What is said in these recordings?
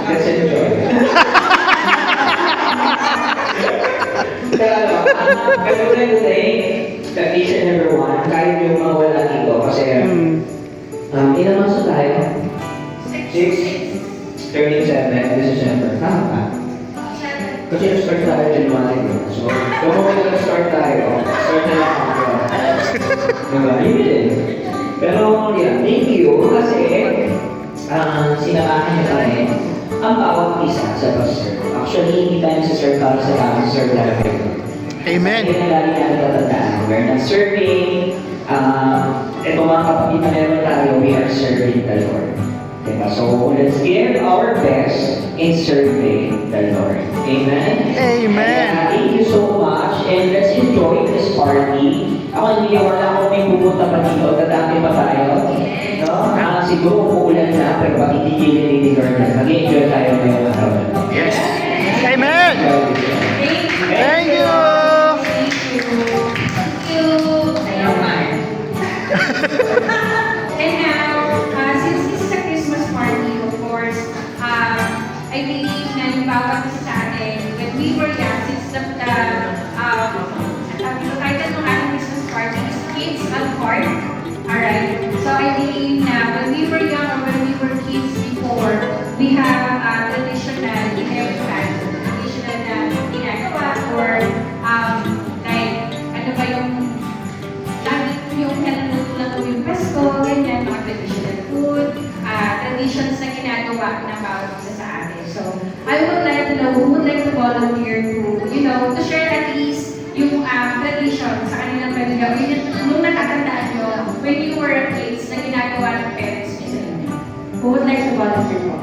let's enjoy. Pero I would like to thank that each and everyone, kahit yung mga wala dito, kasi ilang months na tayo? 6, turning 7, this is December. Tama ka? Kasi na-start tayo January. So, kung mag-start tayo, start na lang ako. Diba? Yun din. Pero, yeah, thank you kasi sinamahan niyo kami ang bawat isa sa pastor. Actually, hindi tayo sa serve para sa tamang serve natin. Amen. Kasi na lagi natin tatandaan. We're not serving. Ito mga kapatid na meron tayo, we are serving the Lord. Diba? So, let's give our best in serving the Lord. Amen? Amen. Thank you so much. And let's enjoy this party. Ako hindi wala akong may pupunta pa dito. Dadami pa tayo. No? Siguro uulan na, pero pakitigilin ni Lord na. Mag-enjoy tayo ngayong araw. Yes. Amen. Thank you. And now, since this is a Christmas party, of course, I believe na yung bawat isa sa atin, when we were young, since the title ng ating Christmas party is Kids at Heart. Alright? So I believe na when we were young or when we were kids before, we have traditional inheritance, traditional na ginagawa, or like, ano ba yung lagi yung naluto yung Pasko, ganyan, mga traditional food, traditions na ginagawa na bawat isa sa atin. So, I would like to know who would like to volunteer to share at least yung tradition sa kanilang pamilya. Nung natatandaan nyo, when you were kids, na ginagawa ng parents nyo sa inyo. Who would like to volunteer po?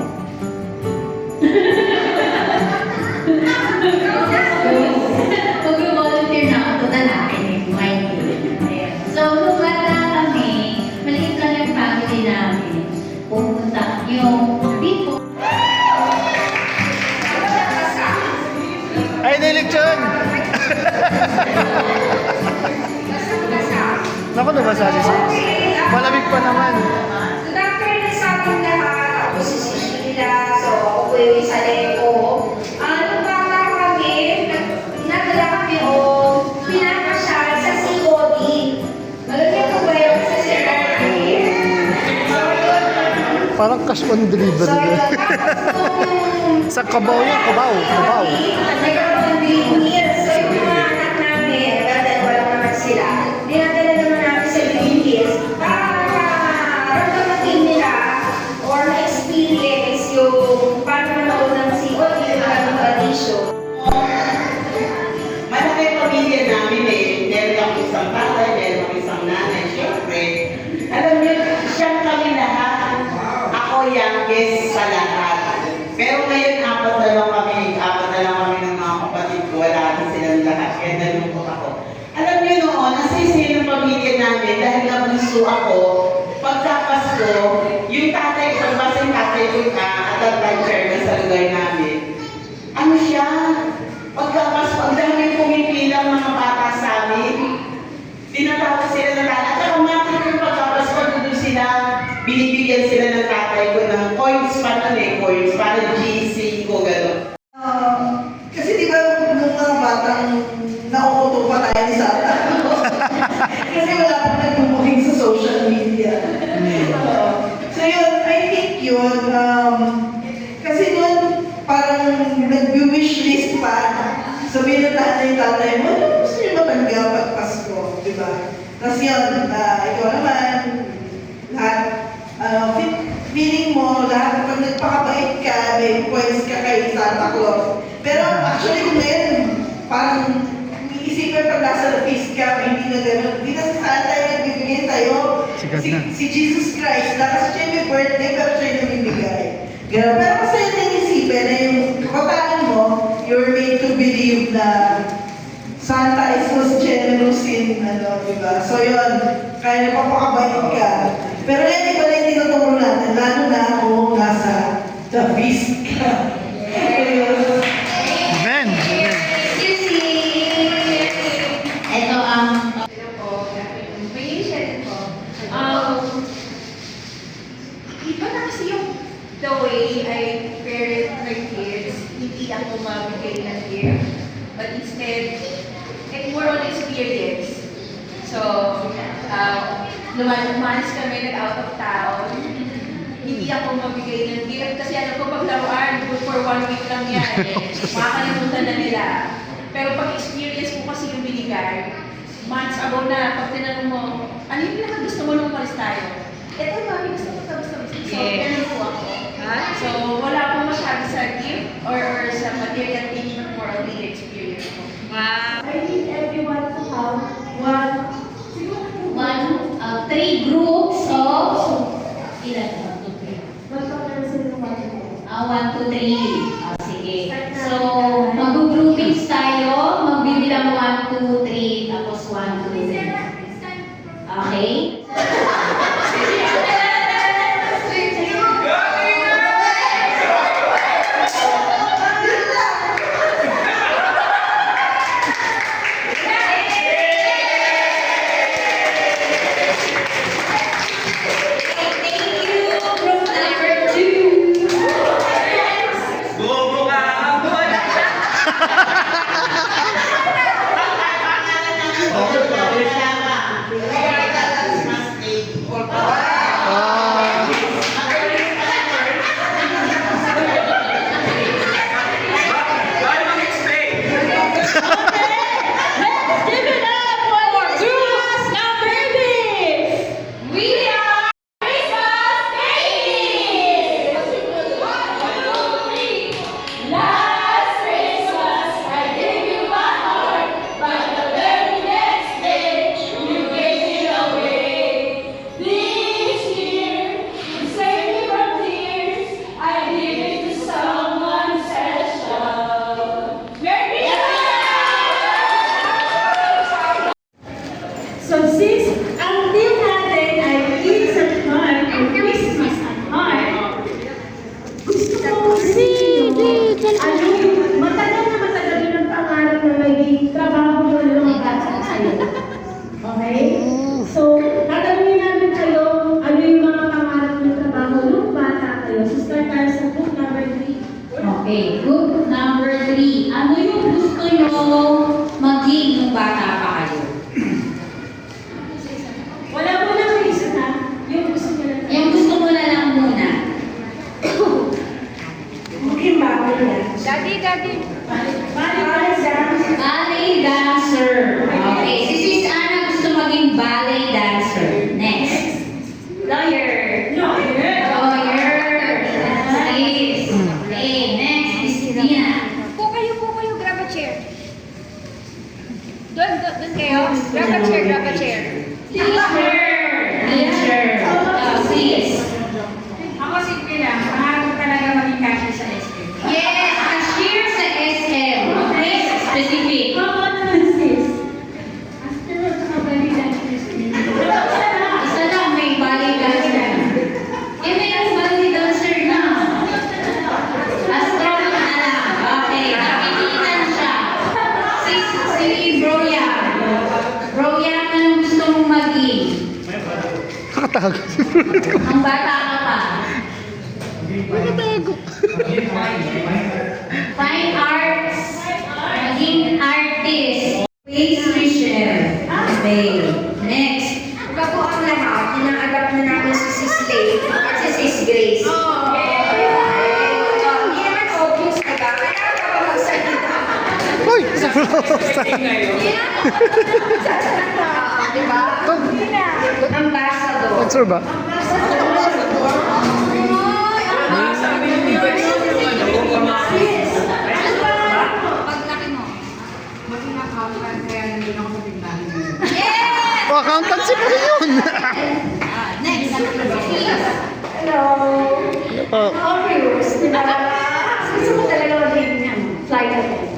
Mag-volunteer na ako na natin eh. So, nung bata kami, maliit lang yung family namin. Pupunta yung people. Ay, nailigtyon! Naku, nabasa si sis. Malamig pa naman. Good afternoon sa ating lahat. Ako si Sheila. So, ako po yung isa Leko. Nung bata kami, nadala kami o pinapasyal sa COD. Malagyan ko ba yung sa COD? Parang cash on delivery. So, yun. Tapos Sa Cubao yun, Cubao. nagkaroon ng meals. So, yung mga anak namin, dahil wala naman sila, dinadala naman namin sa meals para ramdamatin nila or experience yung paano nanood ng COD, yung anong tradition. Malaki pamilya namin eh. Meron akong isang tatay, meron akong isang nanay, syempre. Alam niyo, siyang kami lahat. Ako youngest sa lahat. Pero ngayon, apat na lang kami ng mga kapatid ko. Wala na silang lahat. Kaya nalungkot ako. Alam niyo noon, nasisira ng pamilya namin dahil nabunso ako. Pagkapasko, yung tatay ko, pagbasa yung tatay ko at that time chairman sa lugar namin. Ano siya? Pagkapasko, ang dami pumipilang mga bata sa amin. Tinatawag sila ng tatay. At saka matik yung pagkapasko, doon sila, binibigyan sila ng tatay ko ng coins pa nun eh, coins, parang GC ko, gano'n. Kasi di ba nung mga batang nauuto pa tayo ni Sara? Kasi wala pa nagbubuking sa social media. So yun, I think yun, kasi nun parang nag-wish list pa. Sabihin ng tatay mo, ano gusto niyo matanggap pag Pasko, di ba? Tapos yun, ikaw naman, lahat, feeling mo, lahat pag nagpakabait ka, may points ka kay Santa Claus. Pero actually, kung ngayon, parang iisipin pag nasa feast ka, hindi na gano'n. Hindi na si Santa yung nagbibigay sa'yo. Si Jesus Christ, kasi siya may birthday, pero siya yung nagbibigay. Gano'n. Pero kasi yun yung isipin na yung kapataan mo, you're made to believe na Santa is most generous in, diba? So yun, kaya napapakabait ka. Pero yan, iba na yung tinuturo natin, lalo na kung nasa the feast ka. Amen. Ito Iba na kasi yung the way I parent but instead, more on experience. So, lumalas kami, nag-out of town. Hindi ako mabigay ng gift kasi alam ko pag laruan, good for 1 week lang yan. Makakalimutan na nila. Pero pag experience mo kasi yung binigay, months ago na, pag tinanong mo, ano yung pinaka gusto mo nung palis tayo? Ito, mami, gusto mo ito, gusto mo ito. So, ganun po ako. So, wala akong masyado sa gift or sa material thing, but more on the experience ko. Wow. I need everyone to have one, Three groups of ilan? 1,000 naman. 1, 2, 3. Sige. So, mag-groupings tayo. Magbibilang 1, 2, 3. Tapos 1, 2, 3. Okay? So since until natin ay kids at heart, or Christmas at heart, gusto ko sabihin nyo, ano yung matagal yun ang pangarap na maging trabaho mo ng bata kayo. Okay? So, tatanungin namin kayo, ano yung mga pangarap ng trabaho ng bata kayo. So, start tayo sa book number 3. Okay. Group number 3. Ano yung gusto nyo maging nung bata pa kayo? Wala mo na may isa na, yung gusto nyo na. Yung gusto mo na lang muna. Maging bago yan. Daddy. Ballet dancer. Okay. Si Sis Ana gusto maging ballet dancer. Next. Lawyer. Lawyer. Sis. Okay. Next is Dina. Po kayo, grab a chair. Doon kayo. Grab a chair. Teacher. Sis. Ako simple lang, pangarap ko talaga maging cashier sa SM. Yes, cashier sa SM. Okay, specific. How about naman sis? After mo sa kabali lang Isa lang, may ballet dancer. May ballet dancer na. Astronaut na lang. Okay, napilitan siya. Si Broya. Broya, anong gusto mong maging? Nakatago. Ang bata ka pa. Nakatago. Fine arts. Maging artist. Pastry chef. Okay. Next. Ika po ang lahat, ina-adapt na namin si Sis Lay at si Sis Grace. Hindi naman obvious, diba? Kaya ako magsalita. Uy! Sa Diba? Ambassador. Sponsor ba? Paglaki mo, maging accountant kaya nandun ako sa tindahan. O, accountancy pa rin yun. Next. Hello. Oh. Obvious, di ba? Gusto ko talaga maging yan. Flight attendant.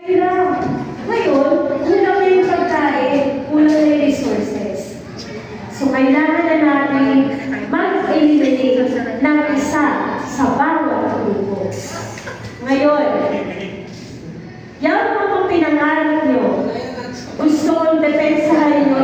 Kaya, ngayon, kulang na yung pagkain, kulang na yung resources. So, kailangan na natin mag-eliminate ng isa sa bawat grupo. Ngayon, yan mga pinangarap nyo, gusto kong depensahan nyo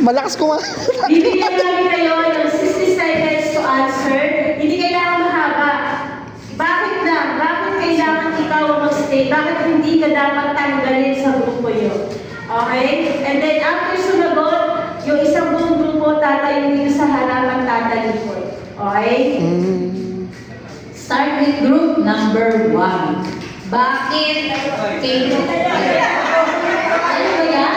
Malakas ko Bibigyan namin kayo ng 60 seconds to answer. Hindi kailangan mahaba. Bakit na? Bakit kailangan ikaw ang mag-stay? Bakit hindi ka dapat tanggalin sa grupo nyo? Okay? And then after sumagot, yung isang buong grupo tatayo dito sa harapan tatalikod. Okay? Start with group number 1. Bakit kayo? Ano ba yan?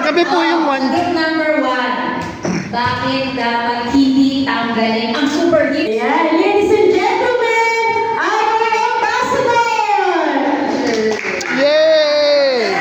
Kami po yung one. Group number 1. Bakit dapat hindi tanggalin ang super gift? Ayan, ladies and gentlemen, our ambassador! Yay!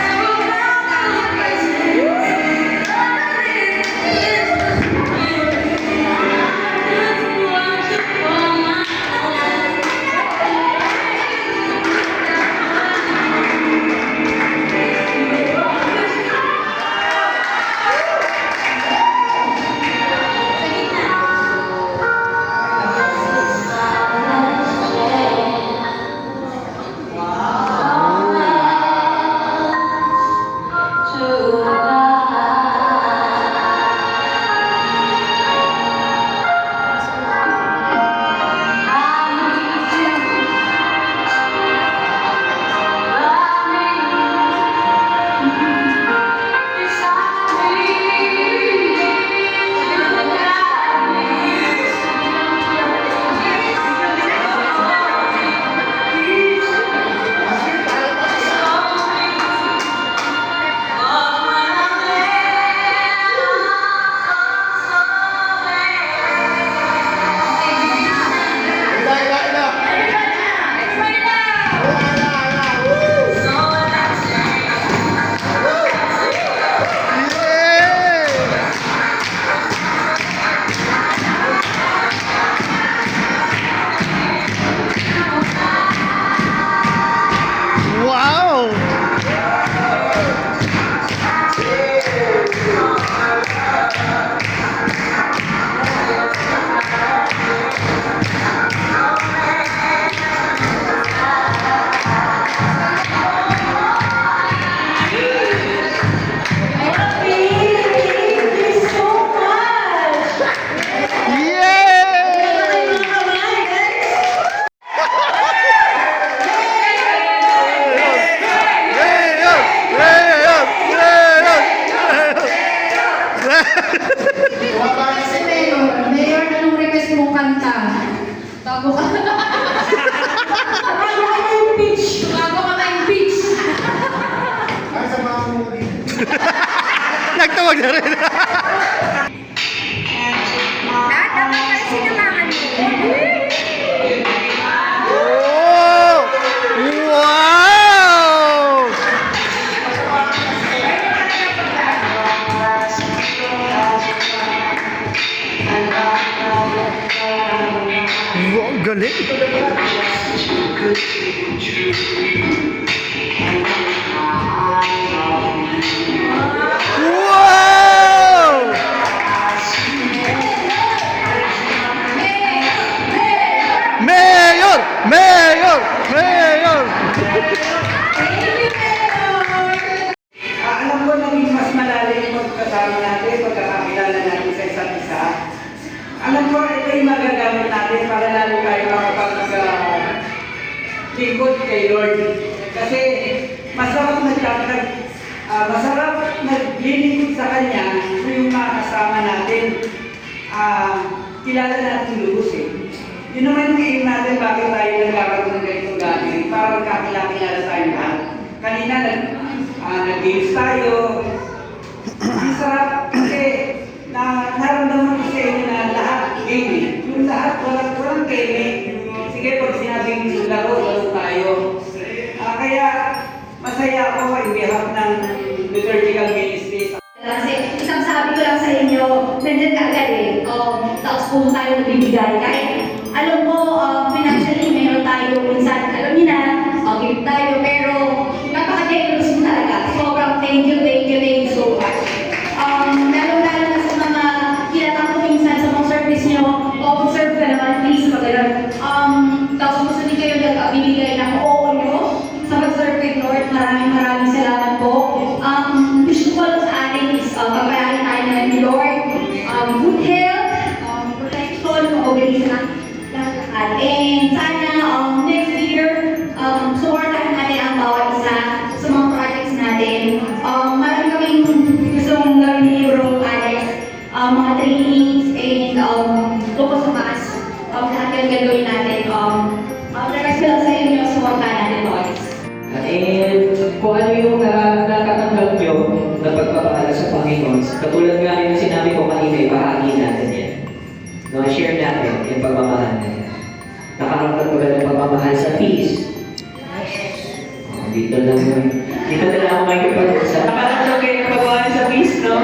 Wow! Thank you so much! Yay! Mayor, anong request mong kanta? Bago ka. Bago ka yung pitch! Bago ka ng beach. Nagtawag na rin. Oh! Wow! Wow, galing. Wow! Mayor! Mayor! Mayor! Alam ko naging mas malalim yung pagkasama natin, pagkakakilala natin sa isa't isa. Alam ko ito yung magagamit natin para lalo kayo makapag-lingkod kay Lord. Kasi masarap naglilingkod sa Kanya kung yung mga kasama natin. Kilala natin lubos eh. Yun naman yung aim natin bakit tayo nagkakaroon ng ganitong gathering para magkakilala tayo lahat. Kanina nag-games tayo. Ang sarap kasi naramdaman ko sa inyo na lahat game eh. Yung lahat walang game eh. Sige, pag sinabing laro tayo. Kaya masaya ako in behalf ng liturgical ministry. Kasi isang sabi ko lang sa inyo, nandiyan ka agad eh. Tapos kung tayo nagbibigay. Kahit alam mo, financially meron tayo minsan, alam niyo na, gift tayo, pero napaka-generous mo talaga. Sobrang thank you so much. Lalo-lalo na sa mga kinatang ko minsan sa mga service nyo, observe ka naman, please, pag gano'n. Tapos gusto din kayo bibigay ng oo nyo sa mag-serve kay Lord. Maraming salamat po. Wish ko po sa gagawin natin. The rest ko lang sa inyo, suportahan natin, boys. And kung ano yung natatanggap nyo na pagpapakala sa Panginoon, katulad nga rin na sinabi ko kanina, ibahagi natin yan. No, share natin yung pagmamahal na yan. Nakaramdam ko lang ng pagmamahal sa peace. Dito na lang ako makikipag-usap. Nakaramdam kayo ng pagmamahal sa peace, no?